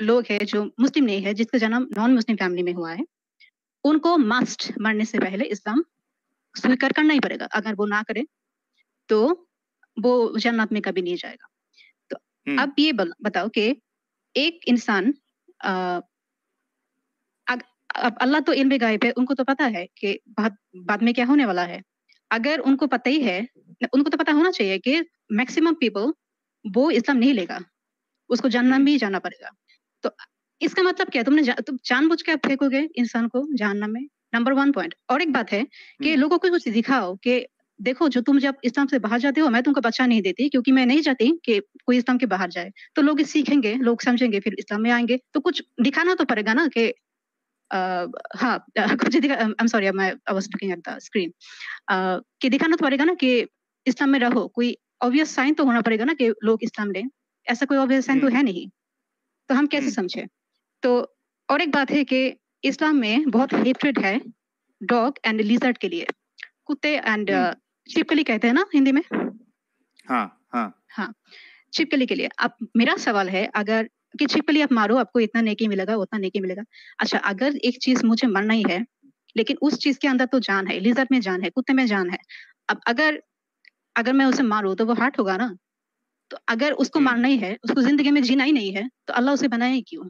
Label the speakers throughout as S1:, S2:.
S1: लोग हैं जो मुस्लिम नहीं है, जिसका जन्म नॉन मुस्लिम फैमिली में हुआ है, उनको मस्ट मरने से पहले इस्लाम स्वीकार करना ही पड़ेगा। अगर वो ना करे तो वो जन्नत में कभी नहीं जाएगा। तो अब ये बताओ कि एक इंसान अब अल्लाह तो इल्म गायब है, उनको तो पता है कि बाद में क्या होने वाला है। अगर उनको पता ही है, उनको तो पता होना चाहिए कि मैक्सिमम पीपल वो इस्लाम नहीं लेगा, उसको जहन्नम भी जाना पड़ेगा। तो इसका मतलब क्या, तुम जानबूझ के फेंकोगे इंसान को जहन्नम में, नंबर 1 पॉइंट। और एक बात है कि लोगों को कुछ दिखाओ कि देखो, जो तुम जब इस्लाम से बाहर जाते हो, मैं तुमको बच्चा नहीं देती क्योंकि मैं नहीं चाहती कि कोई इस्लाम के बाहर जाए। तो लोग सीखेंगे, लोग समझेंगे, फिर इस्लाम में आएंगे। तो कुछ दिखाना तो पड़ेगा ना कि हाँ, कुछ दिखा। I am sorry, I was looking at the screen. कि दिखाना तो पड़ेगा ना कि इस्लाम में रहो। कोई ऑब्वियस साइन तो होना पड़ेगा ना कि लोग इस्लाम लें। ऐसा कोई ऑब्वियस साइन तो है नहीं, तो हम कैसे समझे। तो और एक बात है कि इस्लाम में बहुत हेट्रेड है डॉग एंड लिजर्ड के लिए, कुत्ते एंड छिपकली कहते हैं ना हिंदी में।
S2: हाँ हाँ
S1: हाँ, छिपकली के लिए। अब मेरा सवाल है, अगर कि छिपकली आप मारो, आपको इतना नेकी मिलेगा, उतना नेकी मिलेगा। अच्छा, अगर एक चीज मुझे मरना ही है, लेकिन उस चीज के अंदर तो जान है, लिजर्ड में जान है, कुत्ते में जान है। अब अगर मैं उसे मारूं तो वो हार्ट होगा ना। तो अगर उसको मारना ही है, उसको जिंदगी में जीना ही नहीं है, तो अल्लाह उसे बनाया ही क्यों?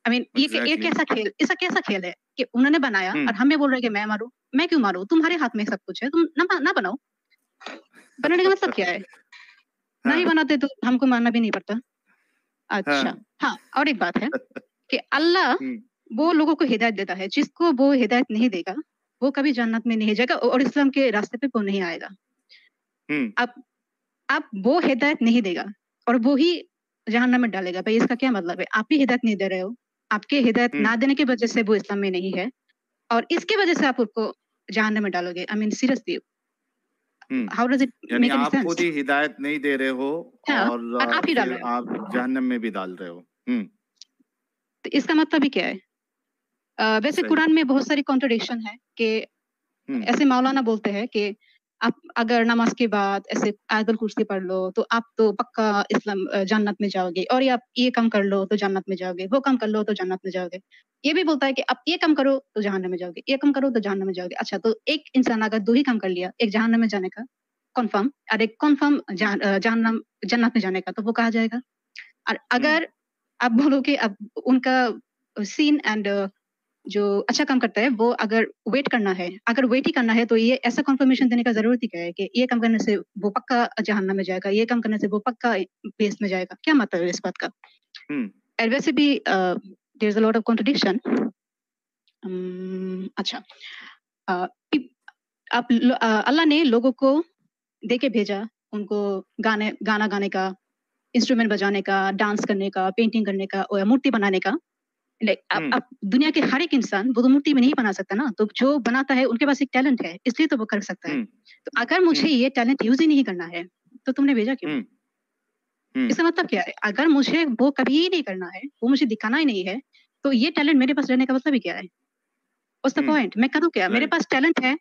S1: आई मीन ये कैसा खेल है कि उन्होंने बनाया और हमें बोल रहे कि मैं मारूं। मैं क्यों मारूं? तुम्हारे हाथ में सब कुछ है, तुम ना बनाओ। बनाने का मतलब क्या है? नहीं बनाते तो हमको मानना भी नहीं पड़ता। अच्छा, हाँ, और एक बात है कि अल्लाह वो लोगों को हिदायत देता है, जिसको वो हिदायत नहीं देगा वो कभी जन्नत में नहीं जाएगा और इस्लाम के रास्ते पे वो नहीं आएगा। अब वो हिदायत नहीं देगा और वो ही जहन्नम में डालेगा। भाई, इसका क्या मतलब है? आप ही हिदायत नहीं दे रहे हो। आपके हिदायत ना देने की वजह से वो इस्लाम में नहीं है और इसके वजह से आप उसको जहन्नम में डालोगे। I mean seriously, how does it
S2: यानी
S1: मेक एनी
S2: आप
S1: सेंस?
S2: खुद ही हिदायत नहीं दे रहे हो
S1: हाँ, और आप
S2: और
S1: ही डाल
S2: फिर
S1: रहे हो।
S2: आप जहन्नम में भी डाल रहे हो।
S1: तो इसका मतलब ही क्या है? वैसे
S2: सही।
S1: कुरान में बहुत सारी कॉन्ट्रडिक्शन है कि ऐसे मौलाना बोलते हैं कि आप अगर नमाज के बाद ऐसे आयतुल कुर्सी पढ़ लो तो आप तो पक्का इस्लाम जन्नत में जाओगे, और आप ये काम कर लो तो जन्नत में जाओगे, वो काम कर लो तो जन्नत में जाओगे। ये भी बोलता है कि आप ये काम करो तो जहन्नम में जाओगे, ये काम करो तो जहन्नम में जाओगे। अच्छा, तो एक इंसान अगर 2 ही काम कर लिया, एक जहन्नम में जाने का कन्फर्म और एक कन्फर्म जहन्नम जन्नत में जाने का, तो वो कहा जाएगा। और अगर आप बोलो कि अब उनका सीन एंड जो अच्छा काम करता है वो अगर वेट करना है, अगर वेट ही करना है, तो ये ऐसा कंफर्मेशन देने का जरूरत ही क्या है कि ये काम करने से वो पक्का जहन्नम में जाएगा, ये काम करने से वो पक्का बेस में जाएगा? क्या मतलब है इस बात का? और वैसे भी there is a lot of contradiction. अच्छा, अल्लाह ने लोगों को दे के भेजा, उनको गाना गाने का, इंस्ट्रूमेंट बजाने का, डांस करने का, पेंटिंग करने का और मूर्ति बनाने का। अब दुनिया के हर एक इंसान वो तो मूर्ति में नहीं बना सकता ना। तो जो बनाता है उनके पास एक टैलेंट है, इसलिए तो वो कर सकता है। तो अगर मुझे ये टैलेंट यूज ही नहीं करना है तो तुमने भेजा क्यों? इसका मतलब क्या है? अगर मुझे वो कभी ही नहीं करना है, वो मुझे दिखाना ही नहीं है, तो ये टैलेंट मेरे पास रहने का मतलब ही क्या है? What's the point? मैं करूँ क्या? मेरे पास टैलेंट है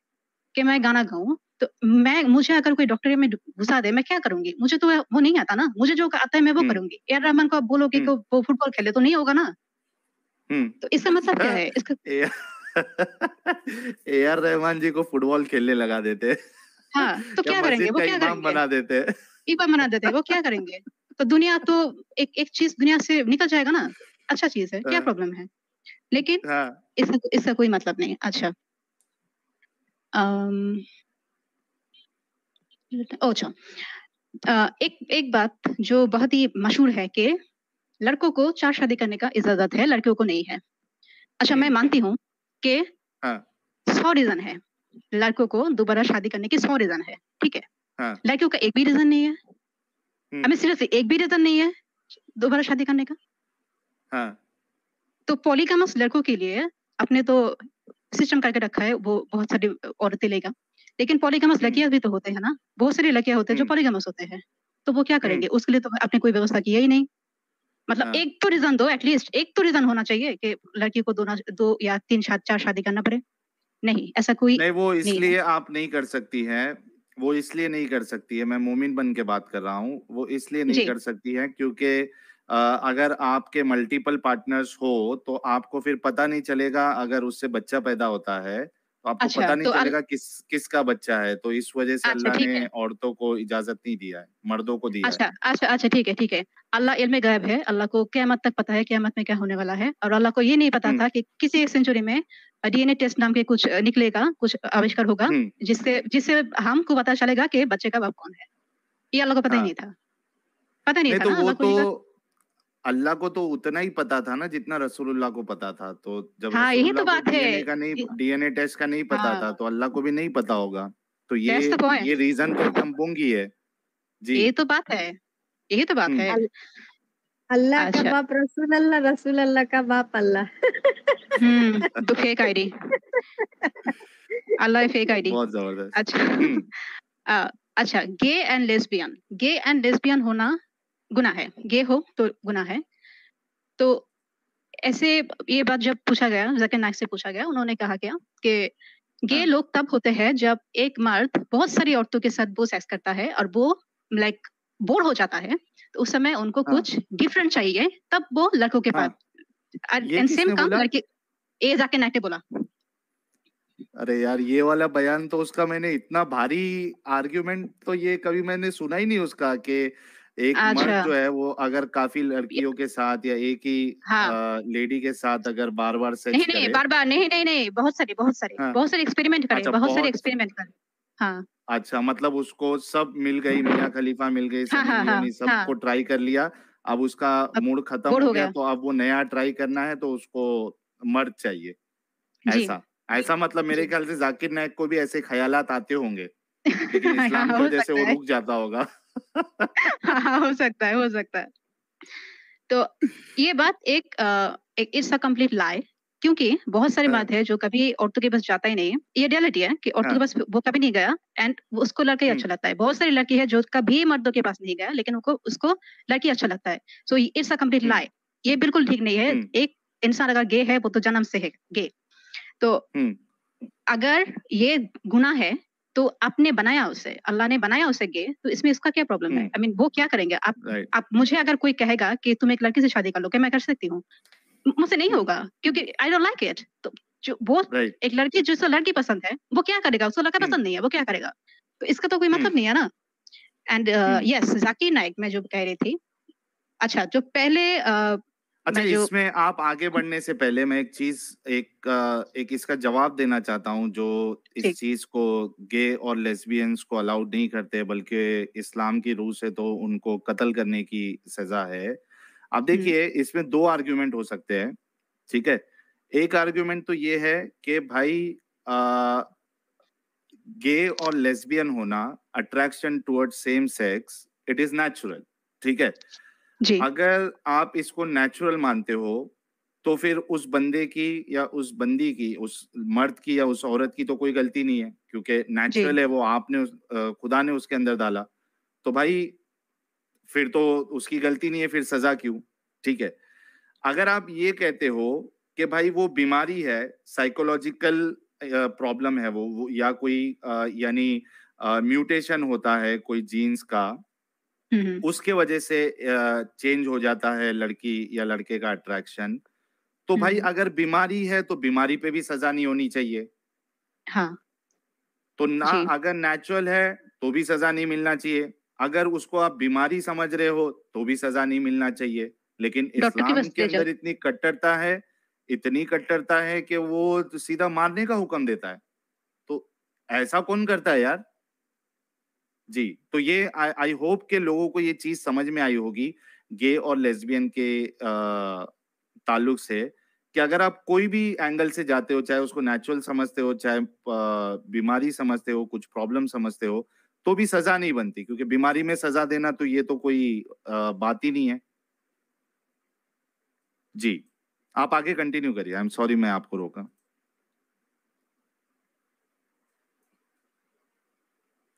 S1: कि मैं गाना गाऊं, तो मुझे अगर कोई डॉक्टरी में घुसा दे, मैं क्या करूंगी? मुझे तो वो नहीं आता ना। मुझे जो आता है मैं वो करूंगी। ए आर रहमान को आप बोलोगे कि वो फुटबॉल खेले तो नहीं होगा ना। तो इसका मतलब क्या है? इसका
S2: ए आर रहमान जी को फुटबॉल खेलने लगा देते।
S1: हाँ, तो
S2: या
S1: क्या करेंगे?
S2: मस्जिद
S1: वो
S2: का
S1: क्या
S2: इमाम
S1: करेंगे?
S2: बना देते।
S1: इमाम बना देते हैं, वो क्या करेंगे? तो दुनिया तो एक चीज दुनिया से निकल जाएगा ना। अच्छा चीज है, क्या प्रॉब्लम है? लेकिन इसका कोई मतलब नहीं। अच्छा, अच्छा, एक बात जो बहुत ही मशहूर है कि लड़कों को 4 शादी करने का इजाजत है, लड़कियों को नहीं है। अच्छा, मैं मानती हूँ कि 100 रीजन है लड़कों को दोबारा शादी करने की, 100 रीजन है, ठीक है। लड़कियों का एक भी रीजन नहीं है। हमें सीरियसली एक भी रीजन नहीं है दोबारा शादी करने का। तो पॉलीगामस लड़कों के लिए अपने तो सिस्टम करके रखा है, वो बहुत सारी औरतें लेगा। लेकिन पॉलीगामस लड़कियां भी तो होते हैं ना, बहुत सारी लड़कियां होते हैं जो पॉलीगामस होते हैं। तो वो क्या करेंगे? उसके लिए तो आपने कोई व्यवस्था किया ही नहीं। मतलब एक तो रीजन दो, एटलीस्ट एक तो रीजन होना चाहिए कि लड़की को 2 या 3 4 शादी करना पड़े। नहीं, ऐसा कोई
S2: नहीं, वो
S1: नहीं है।
S2: इसलिए आप नहीं कर सकती हैं। वो इसलिए नहीं कर सकती है, मैं मोमिन बन के बात कर रहा हूँ। वो इसलिए नहीं
S1: जी।
S2: कर सकती है क्योंकि अगर आपके मल्टीपल पार्टनर्स हो तो आपको फिर पता नहीं चलेगा, अगर उससे बच्चा पैदा होता है तो आपको
S1: अच्छा
S2: पता नहीं
S1: तो
S2: चलेगा किसका बच्चा है। तो इस वजह से
S1: अच्छा
S2: अल्लाह
S1: ठीक
S2: ने
S1: है।
S2: औरतों को इजाजत नहीं दिया है, मर्दों को दिया है।
S1: अच्छा अच्छा अच्छा ठीक है ठीक है। अल्लाह इल्म गायब है, अल्लाह को क़यामत तक पता है क़यामत में क्या होने वाला है, और अल्लाह को ये नहीं पता
S2: हम्म।
S1: था कि किसी एक सेंचुरी में डीएनए टेस्ट नाम के कुछ निकलेगा, कुछ आविष्कार होगा,
S2: हम्म।
S1: जिससे जिससे हमको पता चलेगा कि बच्चे का बाप कौन है। ये अल्लाह को पता ही
S2: हाँ।
S1: नहीं था। पता नहीं
S2: नहीं
S1: था
S2: तो
S1: ना
S2: वो
S1: अल्लाह को
S2: तो
S1: ये बात।
S2: अल्लाह को तो उतना ही पता था ना जितना रसूलुल्लाह को पता था। तो जब
S1: हाँ यही तो
S2: रसूलुल्लाह को
S1: बात है।
S2: डीएनए टेस्ट का नहीं पता था
S1: हाँ,
S2: तो अल्लाह को भी नहीं पता होगा। तो
S1: दैट्स द
S2: ये रीजन तो
S1: पॉइंट।
S2: एकदम बोंगी है। जी।
S1: यही तो बात है, यही तो बात
S2: हम्म।
S1: है।
S3: अल- अल्लाह का
S1: अच्छा।
S3: बाप रसूल अल्लाह का बाप अल्लाह।
S1: तो फेक आईडी, अल्लाह फेक आईडी।
S2: बहुत जबरदस्त।
S1: अच्छा।
S2: हम्म।
S1: अच्छा, गे एंड लेस्बियन होना गुनाह है, गे हो तो गुनाह है। तो ऐसे ये बात जब पूछा गया, जाकिर नाइक से पूछा गया, उन्होंने कहा क्या कि गे
S2: हाँ।
S1: लोग तब होते हैं जब एक मर्द बहुत सारी औरतों के साथ वो सेक्स करता है और वो लाइक बोर हो जाता है, तो उस समय उनको
S2: हाँ।
S1: कुछ डिफरेंट चाहिए, तब वो लड़कों के पास।
S2: हाँ। ये
S1: एंड सेम
S2: किसने
S1: काम
S2: बोला?
S1: लड़के, ए जाकिर नाइक ने बोला।
S2: अरे यार, ये वाला बयान तो उसका मैंने इतना भारी आर्ग्यूमेंट तो ये कभी मैंने सुना ही नहीं उसका, कि एक मर्द
S1: अच्छा।
S2: जो है वो अगर काफी लड़कियों के साथ या एक ही
S1: हाँ,
S2: लेडी के साथ अगर बार बार
S1: नहीं
S2: सेक्स
S1: नहीं
S2: करे।
S1: बार बार नहीं नहीं नहीं,
S2: हाँ।
S1: बहुत सारे एक्सपेरिमेंट करे,
S2: अच्छा,
S1: बहुत सारे
S2: बहुत।
S1: एक्सपेरिमेंट करे। हाँ
S2: अच्छा, मतलब उसको सब मिल गई, मियाँ खलीफा मिल गई,
S1: हाँ
S2: सनी
S1: हाँ हाँ
S2: लियोनी सबको
S1: हाँ।
S2: ट्राई कर लिया। अब उसका
S1: अब
S2: मूड खत्म
S1: बोर
S2: हो
S1: हो
S2: गया
S1: गया।
S2: तो अब वो नया ट्राई करना है तो उसको मर्द चाहिए।
S1: जी
S2: ऐसा ऐसा मतलब मेरे
S1: जी।
S2: ख्याल से जाकिर नाइक को भी ऐसे ख्यालात आते होंगे, लेकिन
S1: हाँ
S2: इस्लाम की
S1: हो
S2: वजह से वो
S1: सकता है।
S2: रुक जाता होगा।
S1: हाँ हाँ हो सकता है, हो सकता है। तो ये बात एक इट्स अ कंप्लीट लाई, क्योंकि बहुत सारे
S2: हाँ।
S1: मर्द है जो कभी औरतों के पास जाता ही नहीं है। ये रियलिटी है कि औरतों के
S2: हाँ।
S1: पास वो कभी नहीं गया, एंड उसको लड़का ही
S2: हम्म।
S1: अच्छा लगता है। बहुत सारी लड़की है जो कभी मर्दों के पास नहीं गया, लेकिन उनको उसको लड़की अच्छा लगता है। सो इट्स अ कंप्लीट
S2: हम्म।
S1: लाई। ये बिल्कुल ठीक नहीं है।
S2: हम्म।
S1: एक इंसान अगर गे है वो तो जन्म से है गे। तो
S2: हम्म।
S1: अगर ये गुनाह है, तो आपने बनाया उसे, अल्लाह ने बनाया उसे गे, तो इसमें इसका क्या प्रॉब्लम है?
S2: हम्म।
S1: आई मीन वो क्या करेंगे?
S2: राइट।
S1: आप मुझे अगर कोई कहेगा कि तुम एक लड़की से शादी कर लो, क्या मैं कर सकती हूँ? मुझसे नहीं
S2: हम्म।
S1: होगा, क्योंकि आई डोंट लाइक इट। तो जो वो
S2: राइट।
S1: एक लड़की जिसको लड़की पसंद है, वो क्या करेगा? उसको लड़का
S2: हम्म।
S1: पसंद नहीं है, वो क्या करेगा? तो इसका तो कोई
S2: हम्म।
S1: मतलब नहीं है ना। And
S2: hmm.
S1: Yes, Zakir Naik मैं जो कह रही थी। अच्छा, जो पहले
S2: अच्छा,
S1: मैं जो
S2: इसमें आप आगे बढ़ने से पहले मैं एक चीज, एक इसका जवाब देना चाहता हूँ, जो इस
S1: ठीक।
S2: चीज को गे और लेस्बियंस को अलाउड नहीं करते, बल्कि इस्लाम की रूह से तो उनको कत्ल करने की सजा है। अब
S1: हुँ,
S2: देखिए, इसमें दो आर्ग्यूमेंट हो सकते हैं। ठीक है। एक आर्ग्यूमेंट तो ये है कि भाई, गे और लेस्बियन होना, attraction towards same sex, it is natural. ठीक है।
S1: जी,
S2: अगर आप इसको नेचुरल मानते हो तो फिर उस बंदे की या उस बंदी की, उस मर्द की या उस औरत की तो कोई गलती नहीं है, क्योंकि
S1: जी।
S2: नेचुरल है वो, खुदा ने उसके अंदर डाला। तो भाई फिर तो उसकी गलती नहीं है, फिर सजा क्यों? ठीक है। अगर आप ये कहते हो कि भाई वो बीमारी है, साइकोलॉजिकल प्रॉब्लम है वो, या कोई यानी म्यूटेशन होता है कोई जीन्स का,
S1: हुँ, हुँ,
S2: उसके वजह से चेंज हो जाता है लड़की या लड़के का अट्रैक्शन। तो
S1: हुँ,
S2: भाई
S1: हुँ।
S2: अगर बीमारी है तो बीमारी पे भी सजा नहीं होनी चाहिए।
S1: हाँ,
S2: तो ना,
S1: जी।
S2: अगर नेचुरल है तो भी सजा नहीं मिलना चाहिए, अगर उसको आप बीमारी समझ रहे हो तो भी सजा नहीं मिलना चाहिए। लेकिन
S1: डॉक्टर के
S2: इस्लाम
S1: पास
S2: के
S1: ले जाओ।
S2: अंदर इतनी कट्टरता है, इतनी कट्टरता है कि वो तो सीधा मारने का हुक्म देता है। तो ऐसा कौन करता है यार? जी। तो ये आई आई होप के लोगों को ये चीज समझ में आई होगी, गे और लेस्बियन के ताल्लुक से, कि अगर आप कोई भी एंगल से जाते हो, चाहे उसको नेचुरल समझते हो, चाहे बीमारी समझते हो, कुछ प्रॉब्लम समझते हो, तो भी सजा नहीं बनती, क्योंकि बीमारी में सजा देना तो ये तो कोई बात ही नहीं है। जी। आप आगे कंटिन्यू करिए। आई एम सॉरी, मैं आपको रोका।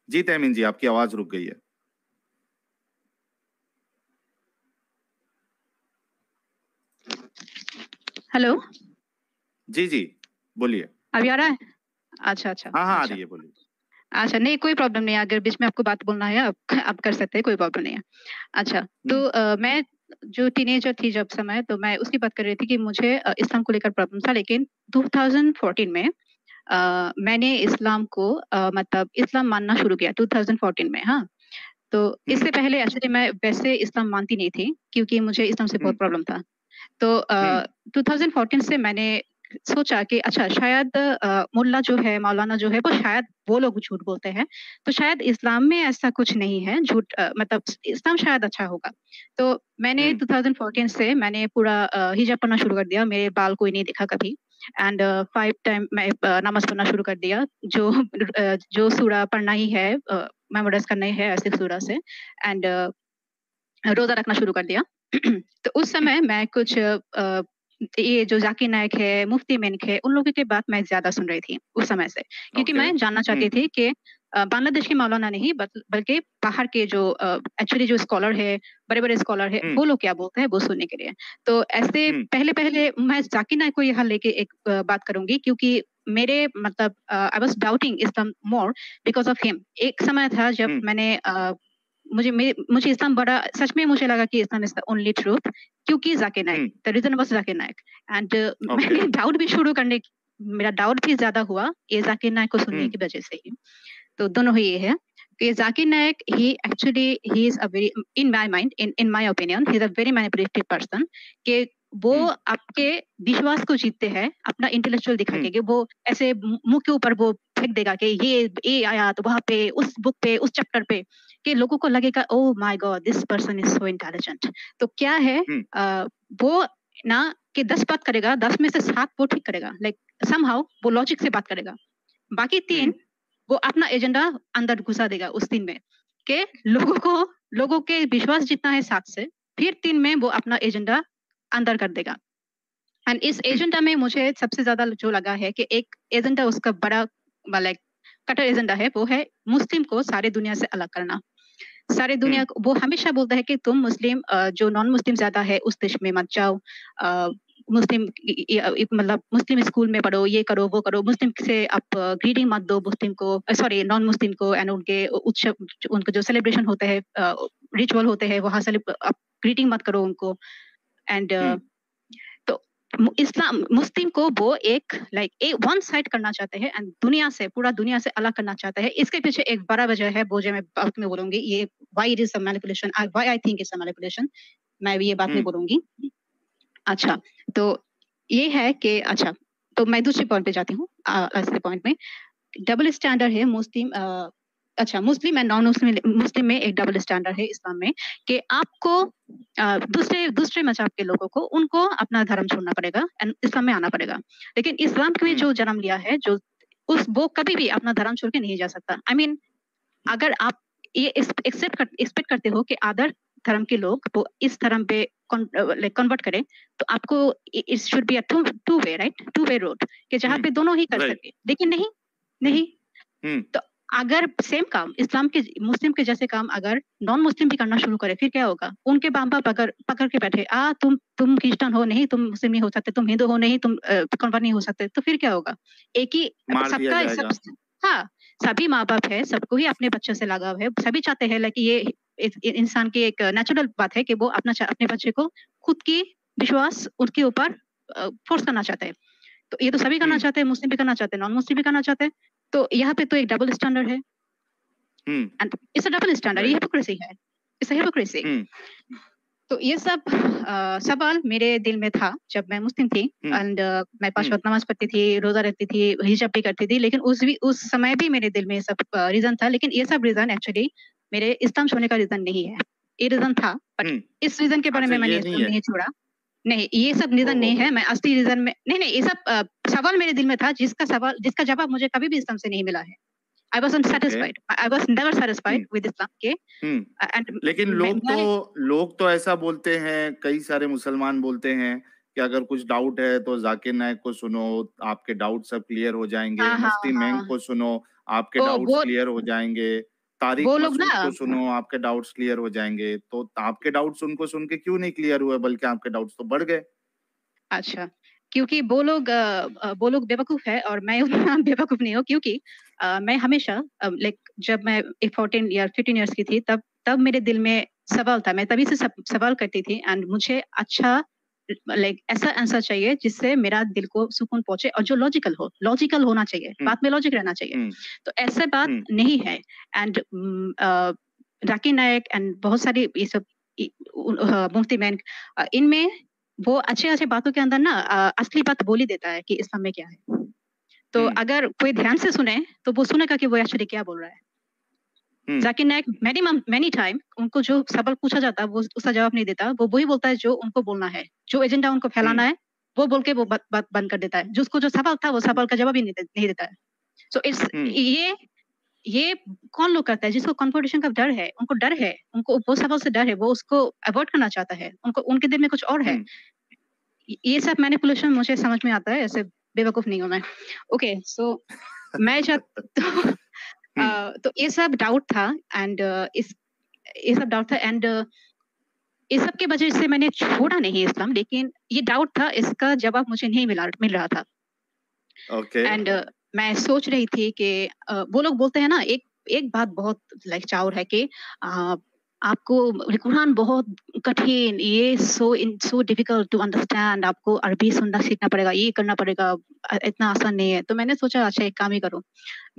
S2: जी तहमीन जी, आपकी आवाज रुक गई है।
S1: हेलो,
S2: जी जी, बोलिए।
S1: अभी आ रहा है? अच्छा, अच्छा,
S2: हाँ हाँ, आ
S1: अच्छा।
S2: रही है, बोलिए।
S1: अच्छा, नहीं कोई प्रॉब्लम नहीं है, अगर बीच में आपको बात बोलना है आप कर सकते हैं, कोई प्रॉब्लम नहीं है। अच्छा, तो
S2: हम्म।
S1: मैं जो टीनेजर थी जब समय, तो मैं उसकी बात कर रही थी कि मुझे इस्लाम को लेकर प्रॉब्लम था, लेकिन 2014 में मैंने इस्लाम को मतलब इस्लाम मानना शुरू किया 2014 में। हाँ, तो इससे पहले एक्चुअली मैं वैसे इस्लाम मानती नहीं थी, क्योंकि मुझे इस्लाम से बहुत प्रॉब्लम था। तो 2014 से मैंने सोचा कि अच्छा, शायद मुल्ला जो है, मौलाना जो है, वो शायद वो लोग झूठ बोलते हैं, तो शायद इस्लाम में ऐसा कुछ नहीं है, झूठ मतलब इस्लाम शायद अच्छा होगा। तो मैंने 2014 से मैंने पूरा हिजाब पढ़ना शुरू कर दिया, मेरे बाल कोई नहीं दिखा कभी। एंड 5 टाइम मैं नमाज पढ़ना शुरू कर दिया, जो सूरा पढ़ना ही है, मेमोराइज करना ही है ऐसे सूरा से। एंड रोजा रखना शुरू कर दिया। तो उस समय मैं कुछ ये जो जाकिर नायक है, मुफ्ती मेनक है, उन लोगों की बात मैं ज्यादा सुन रही थी उस समय से, क्योंकि मैं जानना चाहती थी कि बांग्लादेश के मौलाना नहीं, बल्कि बाहर के जो एक्चुअली जो स्कॉलर है, बड़े बड़े स्कॉलर है, वो लोग क्या बोलते हैं वो सुनने के लिए। तो ऐसे पहले पहले मैं जाकिर नायक को यहाँ लेके एक बात करूंगी, क्योंकि मेरे मतलब I was doubting Islam more because of him. एक समय था जब मैंने मुझे इस्लाम बड़ा, सच में मुझे लगा कि Islam is the only truth, क्योंकि Zakir Naik, the reason was Zakir Naik. And मैंने डाउट भी शुरू करने, मेरा डाउट भी ज्यादा हुआ ये जाकिर नायक को सुनने की वजह से ही। तो दोनों ही ये है कि जाकिर नायक ही actually he is a very, in my mind, in my opinion, he is a very manipulative person. कि वो आपके विश्वास को जीतते हैं अपना इंटेलेक्चुअल दिखा के, वो ऐसे मुंह के ऊपर वो फेंक देगा कि ये आया तो वहां पे, उस बुक पे, उस चैप्टर पे, कि लोगों को लगेगा oh my God this person is so intelligent. तो क्या है वो ना कि 10 बात करेगा, 10 में से 7 वो ठीक करेगा, लाइक समहाउ वो लॉजिक से बात करेगा, बाकी 3 वो अपना एजेंडा अंदर घुसा देगा उस 3 में, के लोगों के विश्वास जितना है 7 से, फिर 3 में वो अपना एजेंडा अंदर कर देगा। एंड इस एजेंडा में मुझे सबसे ज्यादा जो लगा है कि एक एजेंडा उसका बड़ा लाइक कटर एजेंडा है, वो है मुस्लिम को सारे दुनिया से अलग करना। सारे दुनिया को वो हमेशा बोलता है कि तुम मुस्लिम जो नॉन मुस्लिम ज्यादा है उस देश में मत जाओ, मुस्लिम मतलब मुस्लिम स्कूल में पढ़ो, ये करो वो करो, मुस्लिम से आप ग्रीटिंग मत दो मुस्लिम को, सॉरी नॉन मुस्लिम को, एंड उनके उत्सव, उनके जो सेलिब्रेशन होते हैं, रिचुअल होते हैं, वहां से आप ग्रीटिंग मत करो उनको। एंड तो इस्लाम मुस्लिम को वो एक वन साइड करना चाहते हैं, एंड दुनिया से, पूरा दुनिया से अलग करना चाहते हैं। इसके पीछे एक बड़ा वजह है, वो जो मैं बाद में बोलूंगी, ये why it is a manipulation, why I think it's a manipulation, मैं ये बात में बोलूंगी। अच्छा, तो ये है कि अच्छा, तो मैं दूसरे पॉइंट पे जाती हूँ। ऐसे पॉइंट में डबल स्टैंडर्ड है मुस्लिम, अच्छा मुस्लिम एंड नॉन मुस्लिम में एक डबल स्टैंडर्ड है इस्लाम में, कि आपको दूसरे मजहब के लोगों को, उनको अपना धर्म छोड़ना पड़ेगा एंड इस्लाम में आना पड़ेगा। लेकिन इस्लाम में जो जन्म लिया है, जो वो कभी भी अपना धर्म छोड़ के नहीं जा सकता। आई मीन अगर आप ये एक्सपेक्ट करते हो कि अदर धर्म के लोग वो इस धर्म पे कन्वर्ट करें, तो आपको it should be a two way, right, two way road, कि जहाँ पे दोनों ही कर सके। लेकिन नहीं। तो अगर सेम काम इस्लाम के, मुस्लिम के जैसे काम अगर नॉन मुस्लिम भी करना शुरू करे, फिर क्या होगा? उनके बाप बाप अगर पकड़ के बैठे, तुम क्रिश्चियन हो नहीं, तुम मुस्लिम नहीं हो सकते, तुम हिंदू हो नहीं, तुम कन्वर्ट नहीं हो सकते, तो फिर क्या होगा? एक ही सबका सब, हाँ, सभी माँ बाप है, सबको ही अपने बच्चे से लगाव है, सभी चाहते हैं, लाइक ये इंसान की एक नेचुरल बात है कि वो अपने बच्चे को खुद की विश्वास उनके ऊपर फोर्स करना चाहते हैं। तो ये तो सभी करना चाहते हैं, मुस्लिम भी करना चाहते हैं, नॉन मुस्लिम भी करना चाहते हैं। तो यहाँ पे तो एक डबल स्टैंडर्ड है, and it's a double standard, ये हिपोक्रेसी है, इट्स अ हिपोक्रेसी। तो ये सब सवाल मेरे दिल में था जब मैं मुस्लिम थी, एंड मैं 5 वक्त नमाज पढ़ती थी, रोजा रखती थी, हिजाब भी करती थी, लेकिन उस समय भी मेरे दिल में सब रीजन था। लेकिन ये सब रीजन एक्चुअली मेरे इस्लाम छोड़ने का रीजन नहीं है, ये रीजन था, बट इस रीजन के बारे में मैंने इस्लाम नहीं छोड़ा। नहीं, ये सब रीजन नहीं है, मैं असली रीजन में नहीं, ये सब सवाल मेरे दिल में था, जिसका जवाब मुझे कभी भी इस्लाम से नहीं मिला है। I wasn't satisfied. I was never satisfied with Islam के।
S2: लेकिन लोग तो ऐसा बोलते हैं, कई सारे मुसलमान बोलते हैं कि अगर कुछ डाउट है तो जाकिर नायक को सुनो, आपके डाउट सब क्लियर हो जाएंगे। मुफ्ती मेंग को सुनो, आपके डाउट्स क्लियर हो जाएंगे। तारिक मसूद को सुनो, आपके डाउट्स क्लियर हो जाएंगे। तो आपके डाउट्स उनको सुन के क्यों नहीं क्लियर हुए, बल्कि आपके डाउट्स तो बढ़ गए?
S1: अच्छा, क्योंकि वो लोग बेवकूफ है और मैं उतना बेवकूफ नहीं हूँ, क्योंकि मैं हमेशा लाइक जब मैं 14 या 15 इयर्स की थी, तब मेरे दिल में सवाल था, मैं तभी से सवाल करती थी एंड मुझे अच्छा लाइक ऐसा आंसर चाहिए जिससे मेरा दिल को सुकून पहुंचे और जो लॉजिकल होना चाहिए, बात में लॉजिक रहना चाहिए। तो ऐसे बात नहीं है एंड राकी नायक एंड बहुत सारी ये सब मुफ्ती मैन इनमें वो अच्छे बातों के अंदर ना असली बात बोल ही देता है कि इस्लाम में क्या है। तो अगर कोई ध्यान से सुने तो वो सुनेगा कि वो एक्चुअली क्या बोल रहा है। जाकिर नायक मैनी टाइम उनको जो सवाल पूछा जाता है वो उसका जवाब नहीं देता, वो वही बोलता है जो उनको बोलना है, जो एजेंडा उनको फैलाना है वो बोल के वो बात बंद कर देता है। जो उसको जो सवाल था वो सवाल का जवाब ही नहीं देता है। सो इट्स ये कौन लोग करता है जिसको कॉन्फिडेंशन का डर है, उनको डर है, उनको वो सवाल से डर है, वो उसको अवॉइड करना चाहता है, उनको उनके दिल में कुछ और है। ये सब मैनिपुलेशन मुझे समझ में आता है, ऐसे बेवकूफ नहीं हूं मैं। ओके सो मैं तो ये सब डाउट था एंड ये सब डाउट था एंड इस सब की वजह से मैंने छोड़ा नहीं इस्लाम, लेकिन ये डाउट था, इसका जवाब मुझे नहीं मिल रहा था। एंड मैं सोच रही थी कि वो लोग बोलते हैं ना, एक बात बहुत लाइक चाउर है कि आपको कुरान बहुत कठिन, ये सो डिफिकल्ट टू अंडरस्टैंड, आपको अरबी सुनना सीखना पड़ेगा, ये करना पड़ेगा, इतना आसान नहीं है। तो मैंने सोचा अच्छा एक काम ही करूं,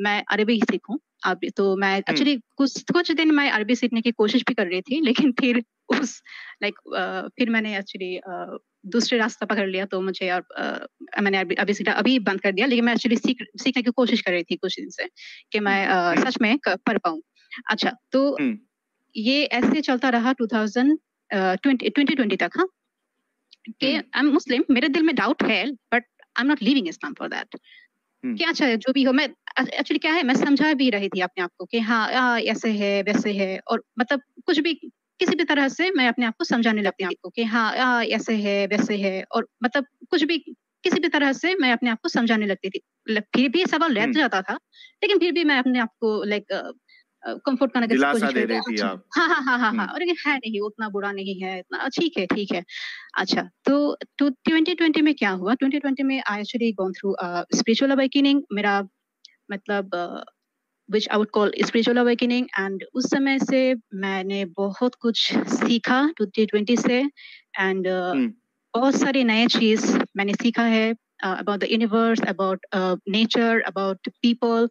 S1: मैं अरबी ही सीखूं। अब तो मैं एक्चुअली कुछ दिन मैं अरबी सीखने की कोशिश भी कर रही थी, लेकिन फिर फिर मैंने एक्चुअली दूसरे रास्ता पकड़ लिया, तो मुझे मैंने अभी बंद कर दिया। लेकिन मैं एक्चुअली सीखने की कोशिश कर रही थी कुछ दिन से कि मैं सच में पढ़ पाऊं। अच्छा तो ये ऐसे चलता रहा 2020 तक। हाँ कि आई एम मुस्लिम, मेरे दिल में डाउट है but I am not living Islam for that. क्या अच्छा जो भी हो, मैं एक्चुअली क्या है, मैं समझा भी रही थी अपने आप को कि हाँ ऐसे है वैसे है, और मतलब कुछ भी किसी भी तरह से मैं अपने आप को समझाने लगती हूँ आपको कि हाँ ऐसे है वैसे है, और मतलब कुछ भी किसी भी तरह से मैं अपने आप को समझाने लगती थी। फिर भी सवाल रह जाता था, लेकिन फिर भी मैं अपने आप को लाइक कंफर्ट करने की कोशिश कर रही थी। हाँ और है नहीं, उतना बुरा नहीं है, इतना ठीक है। अच्छा तो 2020 में क्या हुआ, 2020 में I actually gone through spiritual awakening, मेरा मतलब which I would call spiritual awakening, and उस समय से मैंने बहुत कुछ सीखा 2020 से एंड बहुत सारी नए चीज मैंने सीखा है about the universe, about nature, about people,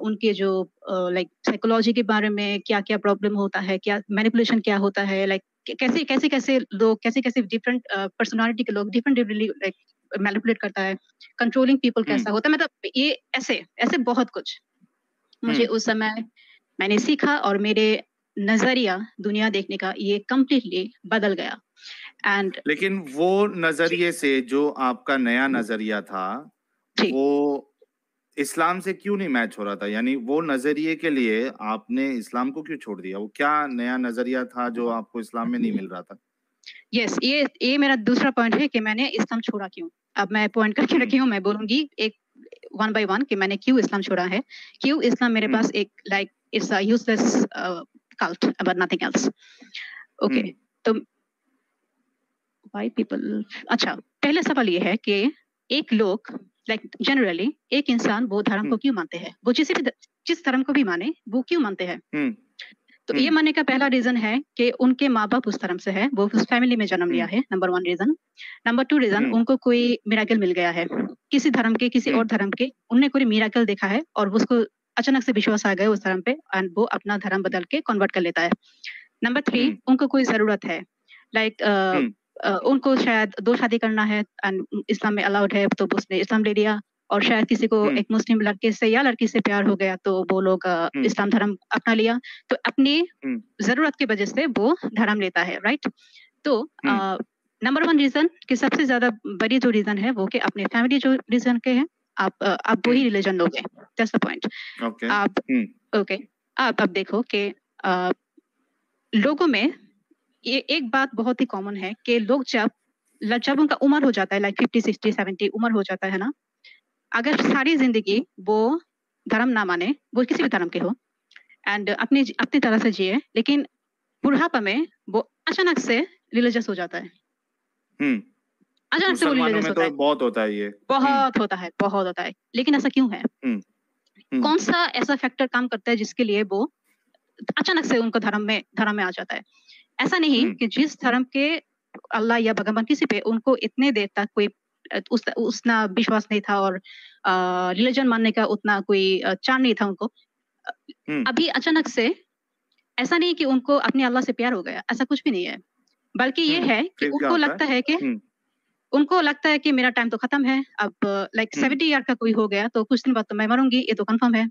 S1: उनके जो लाइक साइकोलॉजी के बारे में क्या क्या प्रॉब्लम होता है, क्या मैनिपुलेशन क्या होता है, लाइक कैसे लोग कैसे डिफरेंट पर्सनालिटी के लोग डिफरेंटली लाइक मैनिपुलेट करता है, कंट्रोलिंग पीपल कैसा होता है, मतलब ये ऐसे बहुत कुछ मुझे उस समय मैंने सीखा और मेरे नजरिया दुनिया देखने का ये कम्प्लीटली बदल गया। एंड
S2: लेकिन वो नजरिए से जो आपका नया नजरिया था वो इस्लाम से क्यों नहीं मैच हो रहा था? यानी वो नजरिए के लिए आपने इस्लाम को क्यों छोड़ दिया? वो क्या नया नजरिया था जो आपको इस्लाम में नहीं मिल रहा था?
S1: यस ये मेरा दूसरा पॉइंट है कि मैंने इस्लाम छोड़ा क्यों। अब मैं पॉइंट करके रखी हूँ, मैं बोलूंगी एक वन बाय वन कि मैंने क्यों इस्लाम छोड़ा है, क्यों इस्लाम मेरे पास एक like it's a useless cult but nothing else. Okay तो व्हाई पीपल, अच्छा पहला सवाल ये है कि एक लोग लाइक जनरली एक इंसान वो धर्म को क्यों मानते हैं, वो जिस धर्म को भी माने वो क्यों मानते हैं। तो ये मानने का पहला रीजन है कि उनके माँ बाप उस धर्म से है, वो उस फैमिली में जन्म लिया है, नंबर 1 रीजन। नंबर 2 रीजन उनको कोई मिराकल मिल गया है, किसी धर्म के किसी और धर्म के उनने कोई मिराकल देखा है और उसको अचानक से विश्वास आ गया उस धर्म पे एंड वो अपना धर्म बदल के कन्वर्ट कर लेता है। नंबर 3 उनको कोई जरूरत है, लाइक उनको शायद 2 शादी करना है एंड इस्लाम में अलाउड है, तो उसने इस्लाम ले लिया, और शायद किसी को एक मुस्लिम लड़के से या लड़की से प्यार हो गया तो वो लोग इस्लाम धर्म अपना लिया, तो अपनी जरूरत की वजह से वो धर्म लेता है, राइट। तो नंबर 1 रीजन कि सबसे ज्यादा बड़ी जो रीजन है वो कि अपने फैमिली जो रीजन के हैं, आप वही रिलीजन लोगे, दैट्स द पॉइंट। आप ओके आप अब देखो कि लोगों में ये एक बात बहुत ही कॉमन है कि लोग जब उनका उम्र हो जाता है लाइक 50 60 70 उम्र हो जाता है ना, अगर सारी जिंदगी वो धर्म ना माने, वो किसी भी धर्म के हो एंड अपनी तरह से जिए, लेकिन बुढ़ापा में वो अचानक से रिलीजियस हो जाता है। अचानक से वो रिलीजियस होता है।
S2: बहुत होता है ये,
S1: बहुत होता है, लेकिन ऐसा क्यों है? कौन सा ऐसा फैक्टर काम करता है जिसके लिए वो अचानक से उनको धर्म में आ जाता है? ऐसा नहीं कि जिस धर्म के अल्लाह या भगवान किसी पे उनको इतने देर तक कोई उतना विश्वास नहीं था और रिलीजन मानने का उतना कोई चाह नहीं था उनको, अभी अचानक से ऐसा नहीं कि उनको अपने अल्लाह से प्यार हो गया, ऐसा कुछ भी नहीं है, बल्कि ये है कि उनको लगता है कि उनको लगता है कि मेरा टाइम तो खत्म है, अब लाइक 70 ईयर का कोई हो गया तो कुछ दिन बाद तो मैं मरूंगी, ये तो कंफर्म है।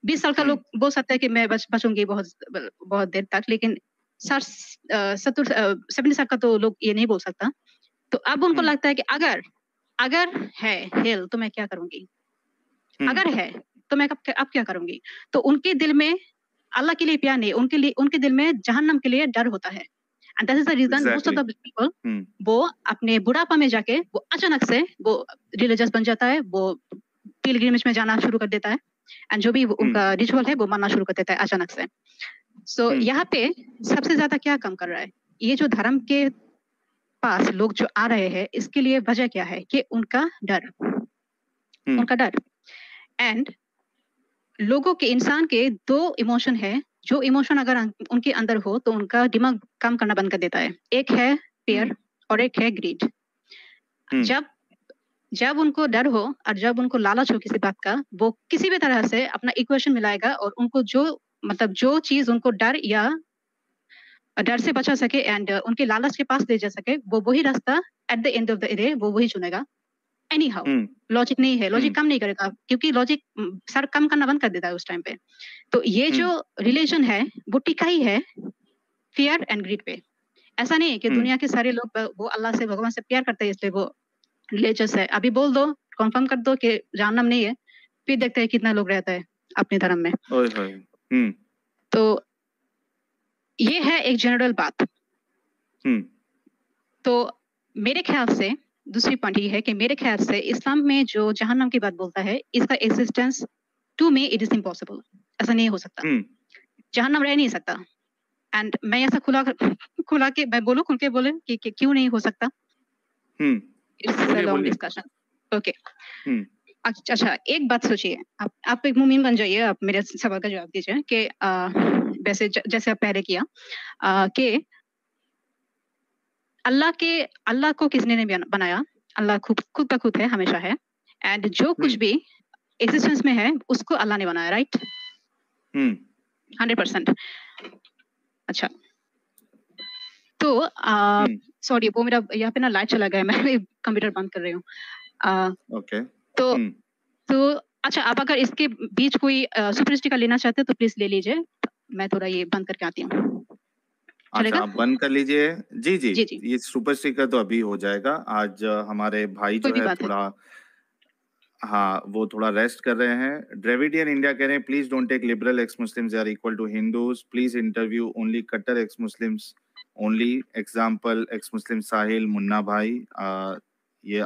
S1: 20 साल का लोग बोल सकते हैं कि मैं बचूंगी बहुत देर तक, लेकिन 70 साल का तो लोग ये नहीं बोल सकता। तो अब उनको लगता है कि अगर है हेल तो मैं क्या करूंगी, अगर है तो मैं अब क्या करूंगी। तो उनके दिल में अल्लाह के लिए प्यार नहीं, उनके दिल में जहन्नम के लिए डर होता है। And that is the reason most of the people वो अपने बुढ़ापा में जाके वो अचानक से वो रिलीजियस बन जाता है, वो पिलग्रिमेज में जाना शुरू कर देता है, एंड जो भी उनका रिचुअल है वो मानना शुरू कर देता है अचानक से। सो यहाँ पे सबसे ज्यादा क्या कम कर रहा है, ये जो धर्म के पास लोग जो आ रहे हैं, इसके लिए वजह क्या है कि उनका डर, उनका डर। एंड लोगों के, इंसान के दो इमोशन है, जो इमोशन अगर उनके अंदर हो तो उनका दिमाग काम करना बंद कर देता है। एक है फियर और एक है ग्रीड। जब उनको डर हो और जब उनको लालच हो किसी बात का, वो किसी भी तरह से अपना इक्वेशन मिलाएगा और उनको जो चीज उनको डर से बचा सके एंड उनके लालच के पास ले जा सके, वो वही रास्ता at the end of the day वो वही चुनेगा। एनी हाउ लॉजिक नहीं है, लॉजिक काम नहीं करेगा, क्योंकि लॉजिक सर काम करना बंद कर देता है उस टाइम पे। तो ये जो रिलीजन है वो टिका ही है फियर एंड ग्रीड पे। ऐसा नहीं है कि दुनिया के सारे लोग वो अल्लाह से, भगवान से प्यार करते हैं इसलिए वो रिलीजियस है। अभी बोल दो, कंफर्म कर दो कि जहन्नम नहीं है, फिर देखते हैं कितना लोग रहता है अपने धर्म में। तो ये है एक जनरल बात। तो मेरे ख्याल से दूसरी पॉइंट ये है कि मेरे ख्याल से इस्लाम में जो जहन्नम की बात बोलता है, इसका existence to me it is impossible. ऐसा नहीं हो सकता, जहन्नम रह नहीं सकता। एंड मैं ऐसा खुला के मैं बोलूं, खुल के बोले कि क्यों नहीं हो सकता। It's a long discussion. Okay, अच्छा एक बात सोचिए, आप एक मुमीन बन जाइए, आप मेरे सवाल का जवाब दीजिए कि वैसे जैसे आप पहले किया कि अल्लाह को किसने नहीं बनाया। अल्लाह खुद का खुद है, हमेशा है, एंड जो कुछ भी एग्जिस्टेंस में है उसको अल्लाह ने बनाया, राइट? 100%। अच्छा, तो सॉरी वो मेरा यहाँ पे ना लाइट चला गया, मैं कंप्यूटर बंद कर रही हूँ।
S2: ओके,
S1: तो अच्छा, आप अगर इसके बीच कोई सुपर स्टिकर लेना चाहते हो तो प्लीज ले लीजिए, मैं थोड़ा ये बंद करके आती हूँ।
S2: अच्छा, आप बंद कर लीजिए। जी, ये सुपर स्टिकर तो अभी हो जाएगा। आज हमारे भाई जो है थोड़ा वो थोड़ा रेस्ट कर रहे हैं। ड्रेविडियन इंडिया कह रहे हैं please don't take liberal ex Muslims are equal to Hindus, please interview only कट्टर ex Muslims only, example ex Muslim Sahil, Munna भाई। ये